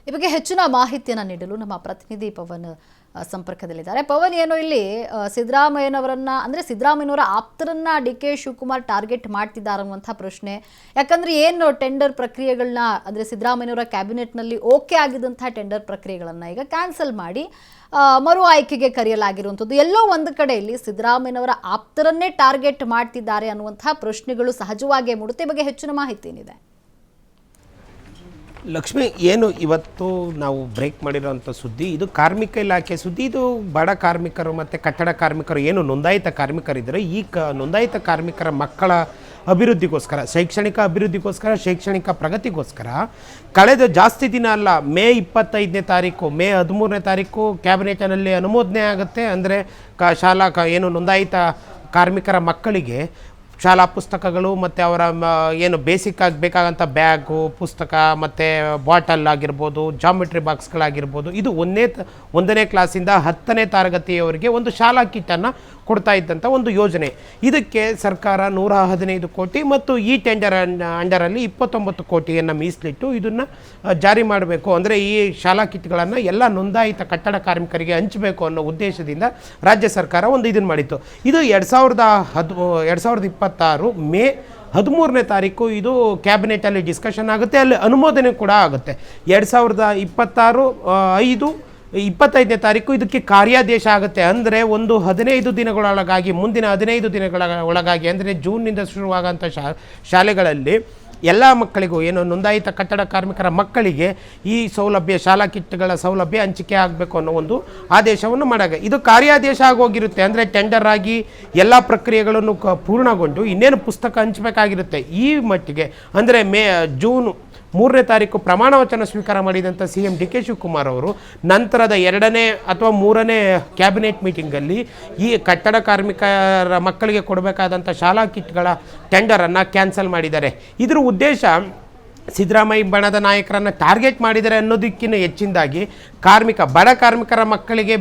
ಈ ಬಗ್ಗೆ ಹೆಚ್ಚಿನ ಮಾಹಿತಿಯನ್ನು ನೀಡಲು ನಮ್ಮ ಪ್ರತಿನಿಧಿ ಪವನ್ ಸಂಪರ್ಕದಲ್ಲಿದ್ದಾರೆ. ಪವನ್, ಏನು ಇಲ್ಲಿ ಸಿದ್ದರಾಮಯ್ಯನವರನ್ನ ಅಂದ್ರೆ ಸಿದ್ದರಾಮಯ್ಯನವರ ಆಪ್ತರನ್ನ ಡಿ.ಕೆ. ಶಿವಕುಮಾರ್ ಟಾರ್ಗೆಟ್ ಮಾಡ್ತಿದ್ದಾರೆ ಅನ್ನುವಂಥ ಪ್ರಶ್ನೆ. ಯಾಕಂದ್ರೆ ಏನು ಟೆಂಡರ್ ಪ್ರಕ್ರಿಯೆಗಳನ್ನ ಅಂದ್ರೆ ಸಿದ್ದರಾಮಯ್ಯನವರ ಕ್ಯಾಬಿನೆಟ್ನಲ್ಲಿ ಓಕೆ ಆಗಿದ್ದಂತಹ ಟೆಂಡರ್ ಪ್ರಕ್ರಿಯೆಗಳನ್ನ ಈಗ ಕ್ಯಾನ್ಸಲ್ ಮಾಡಿ ಮರು ಆಯ್ಕೆಗೆ ಕರೆಯಲಾಗಿರುವಂಥದ್ದು. ಎಲ್ಲೋ ಒಂದು ಕಡೆಯಲ್ಲಿ ಸಿದ್ದರಾಮಯ್ಯನವರ ಆಪ್ತರನ್ನೇ ಟಾರ್ಗೆಟ್ ಮಾಡ್ತಿದ್ದಾರೆ ಅನ್ನುವಂಥ ಪ್ರಶ್ನೆಗಳು ಸಹಜವಾಗಿ ಮೂಡುತ್ತೆ. ಬಗ್ಗೆ ಹೆಚ್ಚಿನ ಮಾಹಿತಿ ಏನಿದೆ? ಲಕ್ಷ್ಮಿ, ಏನು ಇವತ್ತು ನಾವು ಬ್ರೇಕ್ ಮಾಡಿರೋಂಥ ಸುದ್ದಿ, ಇದು ಕಾರ್ಮಿಕ ಇಲಾಖೆ ಸುದ್ದಿ. ಇದು ಬಡ ಕಾರ್ಮಿಕರು ಮತ್ತು ಕಟ್ಟಡ ಕಾರ್ಮಿಕರು ಏನು ನೋಂದಾಯಿತ ಕಾರ್ಮಿಕರಿದ್ದರೆ ಈ ನೋಂದಾಯಿತ ಕಾರ್ಮಿಕರ ಮಕ್ಕಳ ಅಭಿವೃದ್ಧಿಗೋಸ್ಕರ, ಶೈಕ್ಷಣಿಕ ಅಭಿವೃದ್ಧಿಗೋಸ್ಕರ, ಶೈಕ್ಷಣಿಕ ಪ್ರಗತಿಗೋಸ್ಕರ ಕಳೆದ ಜಾಸ್ತಿ ದಿನ ಅಲ್ಲ, ಮೇ 25ನೇ ತಾರೀಕು, ಮೇ 13ನೇ ತಾರೀಕು ಕ್ಯಾಬಿನೆಟ್ನಲ್ಲಿ ಅನುಮೋದನೆ ಆಗುತ್ತೆ. ಅಂದರೆ ಶಾಲಾ ಏನು ನೋಂದಾಯಿತ ಕಾರ್ಮಿಕರ ಮಕ್ಕಳಿಗೆ ಶಾಲಾ ಪುಸ್ತಕಗಳು ಮತ್ತು ಅವರ ಏನು ಬೇಸಿಕ್ ಆಗಿ ಬೇಕಾಗಂಥ ಬ್ಯಾಗು, ಪುಸ್ತಕ ಮತ್ತು ಬಾಟಲ್ ಆಗಿರ್ಬೋದು, ಜಾಮಿಟ್ರಿ ಬಾಕ್ಸ್ಗಳಾಗಿರ್ಬೋದು, ಇದು 1ನೇ ಕ್ಲಾಸಿಂದ 10ನೇ ತರಗತಿಯವರಿಗೆ ಒಂದು ಶಾಲಾ ಕಿಟ್ಟನ್ನು ಕೊಡ್ತಾ ಇದ್ದಂಥ ಒಂದು ಯೋಜನೆ. ಇದಕ್ಕೆ ಸರ್ಕಾರ 115 ಕೋಟಿ ಮತ್ತು ಈ ಟೆಂಡರ್ ಅಂಡರಲ್ಲಿ 29 ಕೋಟಿಯನ್ನು ಮೀಸಲಿಟ್ಟು ಇದನ್ನು ಜಾರಿ ಮಾಡಬೇಕು. ಅಂದರೆ ಈ ಶಾಲಾ ಕಿಟ್ಗಳನ್ನು ಎಲ್ಲ ನೋಂದಾಯಿತ ಕಟ್ಟಡ ಕಾರ್ಮಿಕರಿಗೆ ಹಂಚಬೇಕು ಅನ್ನೋ ಉದ್ದೇಶದಿಂದ ರಾಜ್ಯ ಸರ್ಕಾರ ಒಂದು ಇದನ್ನು ಮಾಡಿತ್ತು. ಇದು 2026 ಮೇ 13ನೇ ತಾರೀಕು ಇದು ಕ್ಯಾಬಿನೆಟಲ್ಲಿ ಡಿಸ್ಕಷನ್ ಆಗುತ್ತೆ, ಅಲ್ಲಿ ಅನುಮೋದನೆ ಕೂಡ ಆಗುತ್ತೆ. 2025ನೇ ತಾರೀಕು ಇದಕ್ಕೆ ಕಾರ್ಯಾದೇಶ ಆಗುತ್ತೆ. ಅಂದರೆ ಒಂದು 15 ದಿನಗಳೊಳಗಾಗಿ, ಮುಂದಿನ 15 ದಿನಗಳ ಒಳಗಾಗಿ, ಅಂದರೆ ಜೂನ್ನಿಂದ ಶುರುವಾಗೋಂಥ ಶಾಲೆಗಳಲ್ಲಿ ಎಲ್ಲ ಮಕ್ಕಳಿಗೂ, ಏನು ನೋಂದಾಯಿತ ಕಟ್ಟಡ ಕಾರ್ಮಿಕರ ಮಕ್ಕಳಿಗೆ ಈ ಸೌಲಭ್ಯ, ಶಾಲಾ ಕಿಟ್ಗಳ ಸೌಲಭ್ಯ ಹಂಚಿಕೆ ಆಗಬೇಕು ಅನ್ನೋ ಒಂದು ಆದೇಶವನ್ನು ಮಾಡಾಗ ಇದು ಕಾರ್ಯಾದೇಶ ಆಗೋಗಿರುತ್ತೆ. ಅಂದರೆ ಟೆಂಡರ್ ಆಗಿ ಎಲ್ಲ ಪ್ರಕ್ರಿಯೆಗಳನ್ನು ಪೂರ್ಣಗೊಂಡು ಇನ್ನೇನು ಪುಸ್ತಕ ಹಂಚಬೇಕಾಗಿರುತ್ತೆ. ಈ ಮಟ್ಟಿಗೆ ಅಂದರೆ ಜೂನ್ 3ನೇ ತಾರೀಕು ಪ್ರಮಾಣ ವಚನ ಸ್ವೀಕಾರ ಮಾಡಿದಂಥ CM ಡಿ.ಕೆ. ಶಿವಕುಮಾರ್ ಅವರು ನಂತರದ 2ನೇ ಅಥವಾ 3ನೇ ಕ್ಯಾಬಿನೆಟ್ ಮೀಟಿಂಗಲ್ಲಿ ಈ ಕಟ್ಟಡ ಕಾರ್ಮಿಕರ ಮಕ್ಕಳಿಗೆ ಕೊಡಬೇಕಾದಂಥ ಶಾಲಾ ಕಿಟ್ಗಳ ಟೆಂಡರನ್ನು ಕ್ಯಾನ್ಸಲ್ ಮಾಡಿದ್ದಾರೆ. ಇದರ ಉದ್ದೇಶ ಸಿದ್ದರಾಮಯ್ಯ ಬಣದ ನಾಯಕರನ್ನು ಟಾರ್ಗೆಟ್ ಮಾಡಿದ್ದಾರೆ ಅನ್ನೋದಕ್ಕಿಂತ ಹೆಚ್ಚಿನದಾಗಿ ಬಡ ಕಾರ್ಮಿಕರ ಮಕ್ಕಳಿಗೆ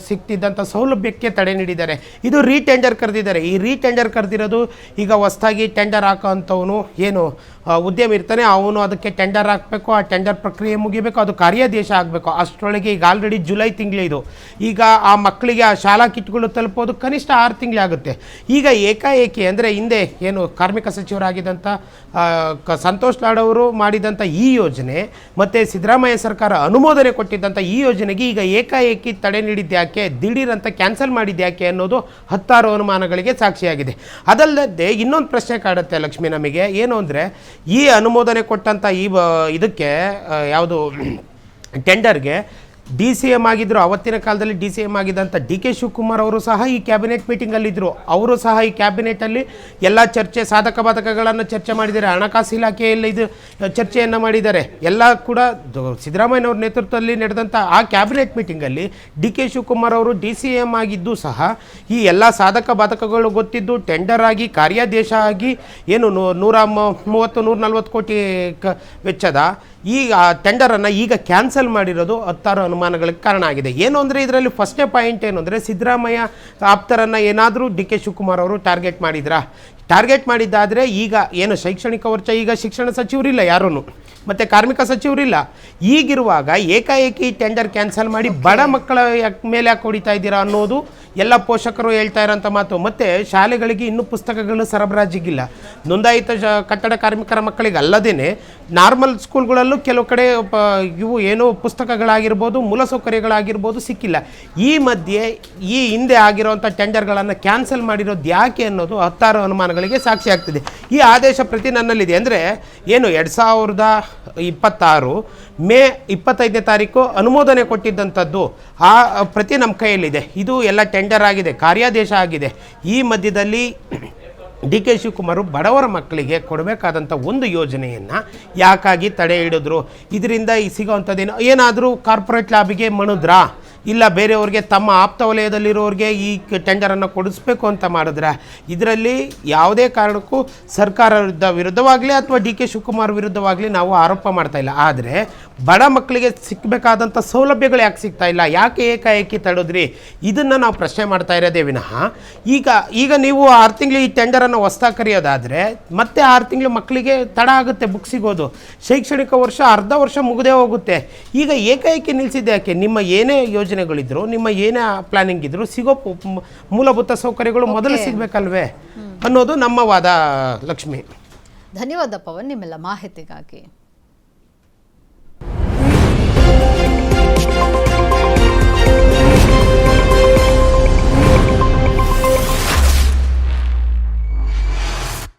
ಸಿಗ್ತಿದ್ದಂಥ ಸೌಲಭ್ಯಕ್ಕೆ ತಡೆ ನೀಡಿದ್ದಾರೆ. ಇದು ರೀಟೆಂಡರ್ ಕರೆದಿದ್ದಾರೆ. ಈ ರೀಟೆಂಡರ್ ಕರೆದಿರೋದು ಈಗ ಹೊಸದಾಗಿ ಟೆಂಡರ್ ಹಾಕೋವಂಥವನು ಏನು ಉದ್ಯಮ ಇರ್ತಾನೆ, ಅವನು ಅದಕ್ಕೆ ಟೆಂಡರ್ ಹಾಕಬೇಕು, ಆ ಟೆಂಡರ್ ಪ್ರಕ್ರಿಯೆ ಮುಗಿಬೇಕು, ಅದು ಕಾರ್ಯಾದೇಶ ಆಗಬೇಕು. ಅಷ್ಟರೊಳಗೆ ಈಗ ಆಲ್ರೆಡಿ ಜುಲೈ ತಿಂಗಳಿದು. ಈಗ ಆ ಮಕ್ಕಳಿಗೆ ಆ ಶಾಲಾ ಕಿಟ್ಗಳು ತಲುಪೋದು ಕನಿಷ್ಠ 6 ತಿಂಗಳಾಗುತ್ತೆ. ಈಗ ಏಕಾಏಕಿ ಅಂದರೆ ಹಿಂದೆ ಏನು ಕಾರ್ಮಿಕ ಸಚಿವರಾಗಿದ್ದಂಥ ಸಂತೋಷ್ ಲಾಡ್ ಅವರು ಮಾಡಿದಂಥ ಈ ಯೋಜನೆ ಮತ್ತು ಸಿದ್ದರಾಮಯ್ಯ ಸರ್ಕಾರ ಅನುಮೋದನೆ ಕೊಟ್ಟಿದ್ದಂಥ ಈ ಯೋಜನೆಗೆ ಈಗ ಏಕಾಏಕಿ ತಡೆ ನೀಡಿದ್ಯಾಕೆ, ದಿಢೀರಂತ ಕ್ಯಾನ್ಸಲ್ ಮಾಡಿದ್ಯಾಕೆ ಅನ್ನೋದು 10 ಅನುಮಾನಗಳಿಗೆ ಸಾಕ್ಷಿಯಾಗಿದೆ. ಅದಲ್ಲದೆ ಇನ್ನೊಂದು ಪ್ರಶ್ನೆ ಕಾಡುತ್ತೆ ಲಕ್ಷ್ಮಿ ನಮಗೆ, ಏನು ಅಂದರೆ ಈ ಅನುಮೋದನೆ ಕೊಟ್ಟಂಥ ಇದಕ್ಕೆ ಯಾವುದು ಟೆಂಡರ್ಗೆ DCM ಆಗಿದ್ದರು, ಅವತ್ತಿನ ಕಾಲದಲ್ಲಿ DCM ಆಗಿದ್ದಂಥ ಡಿ.ಕೆ. ಶಿವಕುಮಾರ್ ಅವರು ಸಹ ಈ ಕ್ಯಾಬಿನೆಟ್ ಮೀಟಿಂಗಲ್ಲಿದ್ದರು. ಅವರು ಸಹ ಈ ಕ್ಯಾಬಿನೆಟಲ್ಲಿ ಎಲ್ಲ ಚರ್ಚೆ, ಸಾಧಕ ಬಾಧಕಗಳನ್ನು ಚರ್ಚೆ ಮಾಡಿದ್ದಾರೆ. ಹಣಕಾಸು ಇಲಾಖೆಯಲ್ಲಿ ಇದು ಚರ್ಚೆಯನ್ನು ಮಾಡಿದ್ದಾರೆ. ಎಲ್ಲ ಕೂಡ ಸಿದ್ದರಾಮಯ್ಯನವ್ರ ನೇತೃತ್ವದಲ್ಲಿ ನಡೆದಂಥ ಆ ಕ್ಯಾಬಿನೆಟ್ ಮೀಟಿಂಗಲ್ಲಿ ಡಿ.ಕೆ. ಶಿವಕುಮಾರ್ ಅವರು DCM ಆಗಿದ್ದು ಸಹ ಈ ಎಲ್ಲ ಸಾಧಕ ಬಾಧಕಗಳು ಗೊತ್ತಿದ್ದು ಟೆಂಡರ್ ಆಗಿ ಕಾರ್ಯಾದೇಶ ಆಗಿ ಏನು 130-140 ಕೋಟಿ ವೆಚ್ಚದ ಈ ಟೆಂಡರನ್ನು ಈಗ ಕ್ಯಾನ್ಸಲ್ ಮಾಡಿರೋದು 10 ಅನುಮಾನಗಳಿಗೆ ಕಾರಣ ಆಗಿದೆ. ಏನು ಅಂದರೆ ಇದರಲ್ಲಿ ಫಸ್ಟ್ನೇ ಪಾಯಿಂಟ್ ಏನು ಅಂದರೆ ಸಿದ್ದರಾಮಯ್ಯ ಆಪ್ತರನ್ನು ಏನಾದರೂ ಡಿ.ಕೆ. ಶಿವಕುಮಾರ್ ಅವರು ಟಾರ್ಗೆಟ್ ಮಾಡಿದ್ದಾದರೆ ಈಗ ಏನು ಶೈಕ್ಷಣಿಕ ವರ್ಷ, ಈಗ ಶಿಕ್ಷಣ ಸಚಿವರಿಲ್ಲ ಯಾರೂ, ಮತ್ತು ಕಾರ್ಮಿಕ ಸಚಿವರಿಲ್ಲ. ಈಗಿರುವಾಗ ಏಕಾಏಕಿ ಟೆಂಡರ್ ಕ್ಯಾನ್ಸಲ್ ಮಾಡಿ ಬಡ ಮಕ್ಕಳ ಮೇಲೆ ಯಾಕೆ ಹೊಡಿತಾ ಇದ್ದೀರಾ ಅನ್ನೋದು ಎಲ್ಲ ಪೋಷಕರು ಹೇಳ್ತಾ ಇರೋಂಥ ಮಾತು. ಮತ್ತು ಶಾಲೆಗಳಿಗೆ ಇನ್ನೂ ಪುಸ್ತಕಗಳು ಸರಬರಾಜಿಗಿಲ್ಲ. ನೋಂದಾಯಿತ ಕಟ್ಟಡ ಕಾರ್ಮಿಕರ ಮಕ್ಕಳಿಗೆ ಅಲ್ಲದೇ ನಾರ್ಮಲ್ ಸ್ಕೂಲ್ಗಳಲ್ಲೂ ಕೆಲವು ಕಡೆ ಇವು ಏನೋ ಪುಸ್ತಕಗಳಾಗಿರ್ಬೋದು, ಮೂಲಸೌಕರ್ಯಗಳಾಗಿರ್ಬೋದು ಸಿಕ್ಕಿಲ್ಲ. ಈ ಮಧ್ಯೆ ಈ ಹಿಂದೆ ಆಗಿರೋವಂಥ ಟೆಂಡರ್ಗಳನ್ನು ಕ್ಯಾನ್ಸಲ್ ಮಾಡಿರೋದು ಯಾಕೆ ಅನ್ನೋದು 10 ಅನುಮಾನಗಳಿಗೆ ಸಾಕ್ಷಿ ಆಗ್ತಿದೆ. ಈ ಆದೇಶ ಪ್ರತಿ ನನ್ನಲ್ಲಿದೆ. ಅಂದರೆ ಏನು 2026 ಮೇ 25ನೇ ತಾರೀಕು ಅನುಮೋದನೆ ಕೊಟ್ಟಿದ್ದಂಥದ್ದು ಆ ಪ್ರತಿ ನಮ್ಮ ಕೈಯಲ್ಲಿದೆ. ಇದು ಎಲ್ಲ ಟೆಂಡರ್ ಆಗಿದೆ, ಕಾರ್ಯಾದೇಶ ಆಗಿದೆ. ಈ ಮಧ್ಯದಲ್ಲಿ ಡಿ.ಕೆ. ಶಿವಕುಮಾರ್ ಬಡವರ ಮಕ್ಕಳಿಗೆ ಕೊಡಬೇಕಾದಂಥ ಒಂದು ಯೋಜನೆಯನ್ನು ಯಾಕಾಗಿ ತಡೆ ಹಿಡಿದ್ರು? ಇದರಿಂದ ಸಿಗೋವಂಥದ್ದೇನು, ಏನಾದರೂ ಕಾರ್ಪೊರೇಟ್ ಲಾಬಿಗೆ ಮಣಿದ್ರಾ, ಇಲ್ಲ ಬೇರೆಯವ್ರಿಗೆ ತಮ್ಮ ಆಪ್ತ ವಲಯದಲ್ಲಿರೋರಿಗೆ ಈ ಟೆಂಡರನ್ನು ಕೊಡಿಸ್ಬೇಕು ಅಂತ ಮಾಡಿದ್ರೆ? ಇದರಲ್ಲಿ ಯಾವುದೇ ಕಾರಣಕ್ಕೂ ಸರ್ಕಾರದ ವಿರುದ್ಧವಾಗಲಿ ಅಥವಾ ಡಿ.ಕೆ. ಶಿವಕುಮಾರ್ ವಿರುದ್ಧವಾಗಲಿ ನಾವು ಆರೋಪ ಮಾಡ್ತಾ ಇಲ್ಲ. ಆದರೆ ಬಡ ಮಕ್ಕಳಿಗೆ ಸಿಕ್ಕಬೇಕಾದಂಥ ಸೌಲಭ್ಯಗಳು ಯಾಕೆ ಸಿಗ್ತಾ ಇಲ್ಲ, ಯಾಕೆ ಏಕಾಏಕಿ ತಡೋದ್ರಿ, ಇದನ್ನು ನಾವು ಪ್ರಶ್ನೆ ಮಾಡ್ತಾ ಇರೋದೇ ವಿನಃ ಈಗ ನೀವು 6 ತಿಂಗಳು ಈ ಟೆಂಡರನ್ನು ಹೊಸ್ದಾಗಿ ಕರೆಯೋದಾದರೆ ಮತ್ತೆ 6 ತಿಂಗಳು ಮಕ್ಕಳಿಗೆ ತಡ ಆಗುತ್ತೆ ಬುಕ್ ಸಿಗೋದು. ಶೈಕ್ಷಣಿಕ ವರ್ಷ ಅರ್ಧ ವರ್ಷ ಮುಗದೇ ಹೋಗುತ್ತೆ. ಈಗ ಏಕಾಏಕಿ ನಿಲ್ಲಿಸಿದ್ದೆ ಯಾಕೆ? ನಿಮ್ಮ ಏನೇ ಯೋಜನೆಗಳಿದ್ರು, ನಿಮ್ಮ ಏನೇ ಪ್ಲಾನಿಂಗ್ ಇದ್ರು, ಸಿಗೋ ಮೂಲಭೂತ ಸೌಕರ್ಯಗಳು ಮೊದಲು ಸಿಗಬೇಕಲ್ವೇ ಅನ್ನೋದು ನಮ್ಮ ವಾದ. ಲಕ್ಷ್ಮಿ, ಧನ್ಯವಾದ ಪವನ್ ನಿಮ್ಮೆಲ್ಲ ಮಾಹಿತಿಗಾಗಿ.